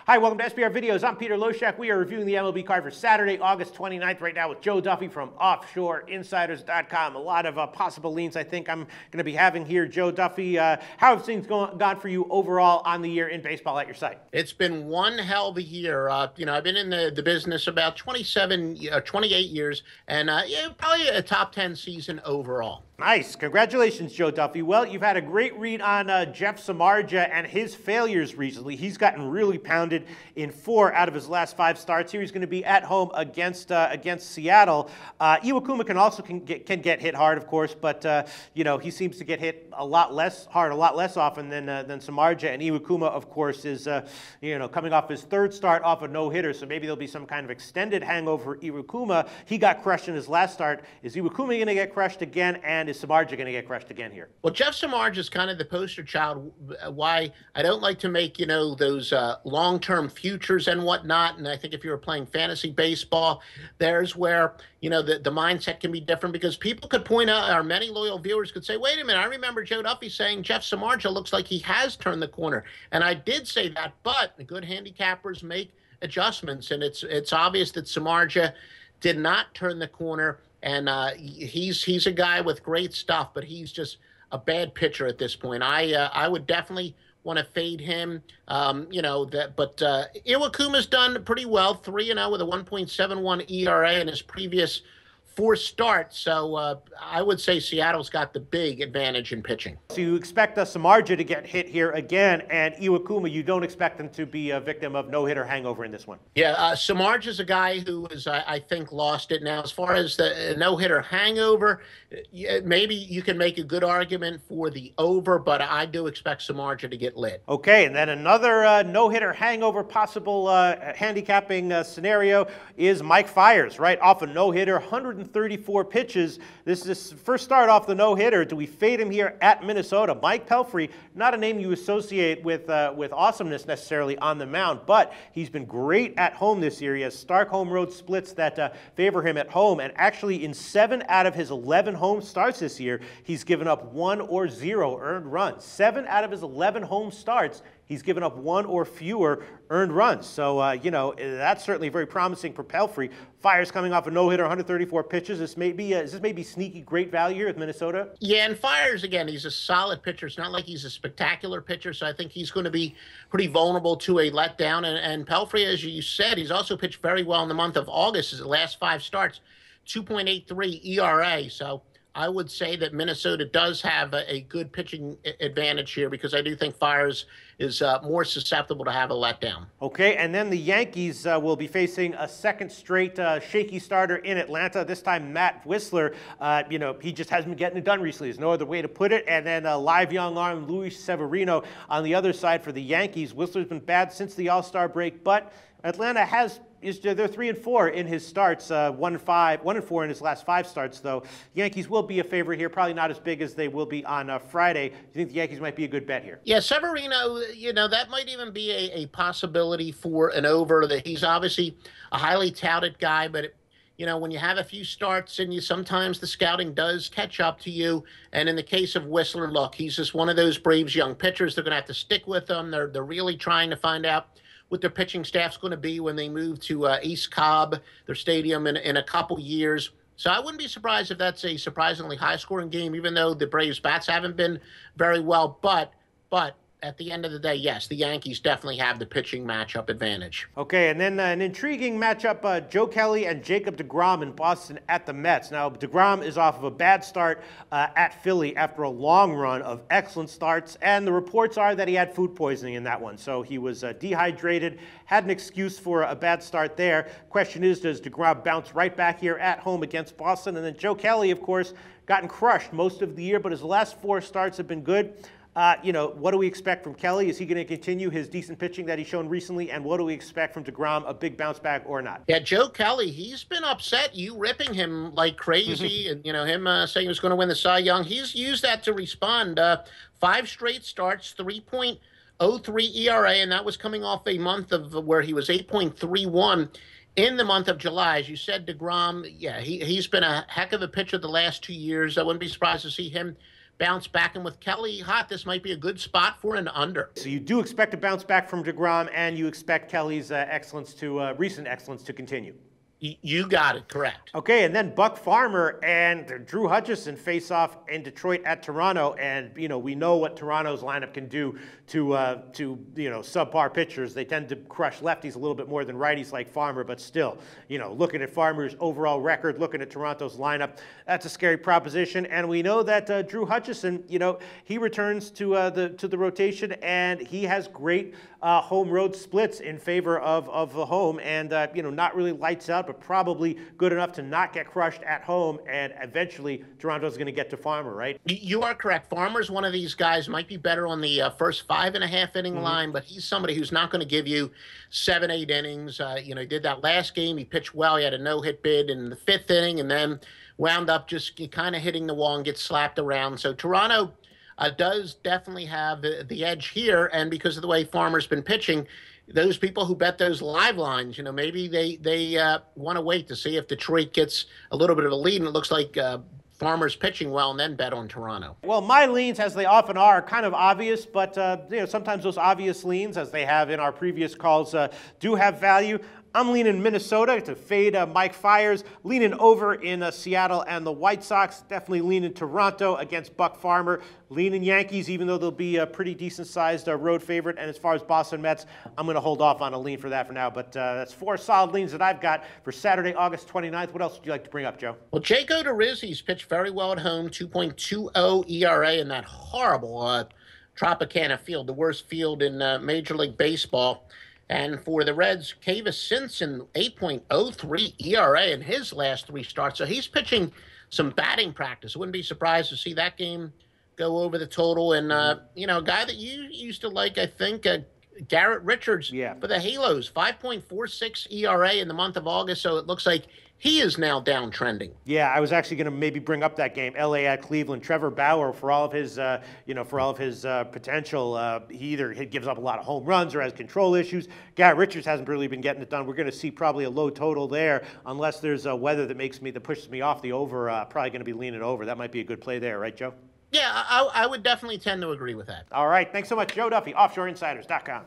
Hi, welcome to SBR Videos. I'm Peter Loshak. We are reviewing the MLB card for Saturday, August 29th, right now with Joe Duffy from OffshoreInsiders.com. A lot of possible leans I think I'm going to be having here. Joe Duffy, how have things gone for you overall on the year in baseball at your site? It's been one hell of a year. I've been in the business about 28 years, and probably a top 10 season overall. Nice. Congratulations, Joe Duffy. Well, you've had a great read on Jeff Samardzija and his failures recently. He's gotten really pounded in 4 out of his last 5 starts. Here he's going to be at home against Seattle. Iwakuma can get hit hard, of course, but he seems to get hit a lot less often than Samardzija. And Iwakuma, of course, is coming off his 3rd start off a no-hitter, so maybe there'll be some kind of extended hangover for Iwakuma. He got crushed in his last start. Is Iwakuma going to get crushed again? And is Samardzija going to get crushed again here? Well, Jeff Samardzija is kind of the poster child why I don't like to make, those long-term futures and whatnot. And I think if you were playing fantasy baseball, there's where, the mindset can be different, because people could point out, or many loyal viewers could say, wait a minute, I remember Joe Duffy saying Jeff Samardzija looks like he has turned the corner. And I did say that, but the good handicappers make adjustments. And it's obvious that Samardzija did not turn the corner. And he's a guy with great stuff, but he's just a bad pitcher at this point. I would definitely want to fade him. But Iwakuma's done pretty well, 3-0 with a 1.71 ERA in his previous 4 starts. So I would say Seattle's got the big advantage in pitching. So you expect Samardzija to get hit here again, and Iwakuma, you don't expect him to be a victim of no-hitter hangover in this one? Yeah, Samardzija's a guy who is, I think, lost it. Now, as far as the no-hitter hangover, maybe you can make a good argument for the over, but I do expect Samardzija to get lit. Okay, and then another no-hitter hangover possible handicapping scenario is Mike Fiers, right? Off a no-hitter, 134 pitches. This is his first start off the no-hitter. Do we fade him here at Minnesota? Mike Pelfrey, not a name you associate with awesomeness necessarily on the mound, but he's been great at home this year. He has stark home road splits that favor him at home, and actually in 7 out of his 11 home starts this year, he's given up 1 or 0 earned runs. 7 out of his 11 home starts, he's given up 1 or fewer earned runs. So, that's certainly very promising for Pelfrey. Fiers coming off a no-hitter, 134 pitches. Is this maybe sneaky great value here with Minnesota? Yeah, and Fiers, again, he's a solid pitcher. It's not like he's a spectacular pitcher, so I think he's going to be pretty vulnerable to a letdown. And Pelfrey, as you said, he's also pitched very well in the month of August. His last 5 starts, 2.83 ERA. So I would say that Minnesota does have a good pitching advantage here, because I do think Fiers is more susceptible to have a letdown. Okay, and then the Yankees will be facing a second straight shaky starter in Atlanta. This time, Matt Whistler. He just hasn't been getting it done recently. There's no other way to put it. And then live young arm Luis Severino on the other side for the Yankees. Whistler's been bad since the All-Star break, but Atlanta they're 3-4 in his starts, 1-4 in his last 5 starts, though. Yankees will be a favorite here, probably not as big as they will be on Friday. Do you think the Yankees might be a good bet here? Yeah, Severino, that might even be a possibility for an over. That he's obviously a highly touted guy, but when you have a few starts and sometimes the scouting does catch up to you. And in the case of Whistler, look, he's just one of those Braves young pitchers. They're going to have to stick with him. They're really trying to find out what their pitching staff's going to be when they move to East Cobb, their stadium, in a couple years. So I wouldn't be surprised if that's a surprisingly high-scoring game, even though the Braves' bats haven't been very well. But at the end of the day, yes, the Yankees definitely have the pitching matchup advantage. Okay, and then an intriguing matchup, Joe Kelly and Jacob deGrom in Boston at the Mets. Now, deGrom is off of a bad start at Philly after a long run of excellent starts, and the reports are that he had food poisoning in that one. So he was dehydrated, had an excuse for a bad start there. Question is, does deGrom bounce right back here at home against Boston? And then Joe Kelly, of course, gotten crushed most of the year, but his last 4 starts have been good. What do we expect from Kelly? Is he going to continue his decent pitching that he's shown recently? And what do we expect from deGrom, a big bounce back or not? Yeah, Joe Kelly, he's been upset, you ripping him like crazy, and, him saying he was going to win the Cy Young. He's used that to respond. 5 straight starts, 3.03 ERA, and that was coming off a month of where he was 8.31 in the month of July. As you said, deGrom, yeah, he's been a heck of a pitcher the last 2 years. I wouldn't be surprised to see him bounce back. And with Kelly hot, this might be a good spot for an under. So you do expect a bounce back from DeGrom, and you expect Kelly's recent excellence to continue. You got it, correct. Okay, and then Buck Farmer and Drew Hutchison face off in Detroit at Toronto, and we know what Toronto's lineup can do to subpar pitchers. They tend to crush lefties a little bit more than righties like Farmer, but still, looking at Farmer's overall record, looking at Toronto's lineup, that's a scary proposition. And we know that Drew Hutchison, he returns to the rotation, and he has great home road splits in favor of the home, and not really lights out, but probably good enough to not get crushed at home, and eventually Toronto's going to get to Farmer, right? You are correct. Farmer's one of these guys, might be better on the first 5.5 inning line, but he's somebody who's not going to give you 7-8 innings. He did that last game. He pitched well. He had a no-hit bid in the 5th inning, and then wound up just kind of hitting the wall and gets slapped around. So Toronto does definitely have the edge here, and because of the way Farmer's been pitching, those people who bet those live lines, maybe they want to wait to see if Detroit gets a little bit of a lead, and it looks like Farmer's pitching well, and then bet on Toronto. Well, my leans, as they often are kind of obvious, but sometimes those obvious leans, as they have in our previous calls, do have value. I'm leaning Minnesota to fade Mike Fiers, leaning over in Seattle and the White Sox, definitely leaning Toronto against Buck Farmer, leaning Yankees, even though they'll be a pretty decent-sized road favorite. And as far as Boston Mets, I'm going to hold off on a lean for that for now. But that's 4 solid leans that I've got for Saturday, August 29th. What else would you like to bring up, Joe? Well, Jake Odorizzi's pitched very well at home, 2.20 ERA in that horrible Tropicana field, the worst field in Major League Baseball. And for the Reds, Kavis Simpson, 8.03 ERA in his last 3 starts. So he's pitching some batting practice. Wouldn't be surprised to see that game go over the total. And, a guy that you used to like, I think, Garrett Richards for the Halos, 5.46 ERA in the month of August. So it looks like he is now downtrending. Yeah, I was actually going to maybe bring up that game, LA at Cleveland. Trevor Bauer, for all of his, potential, he either gives up a lot of home runs or has control issues. Garrett Richards hasn't really been getting it done. We're going to see probably a low total there, unless there's weather that pushes me off the over. Probably going to be leaning over. That might be a good play there, right, Joe? Yeah, I would definitely tend to agree with that. All right, thanks so much, Joe Duffy, OffshoreInsiders.com.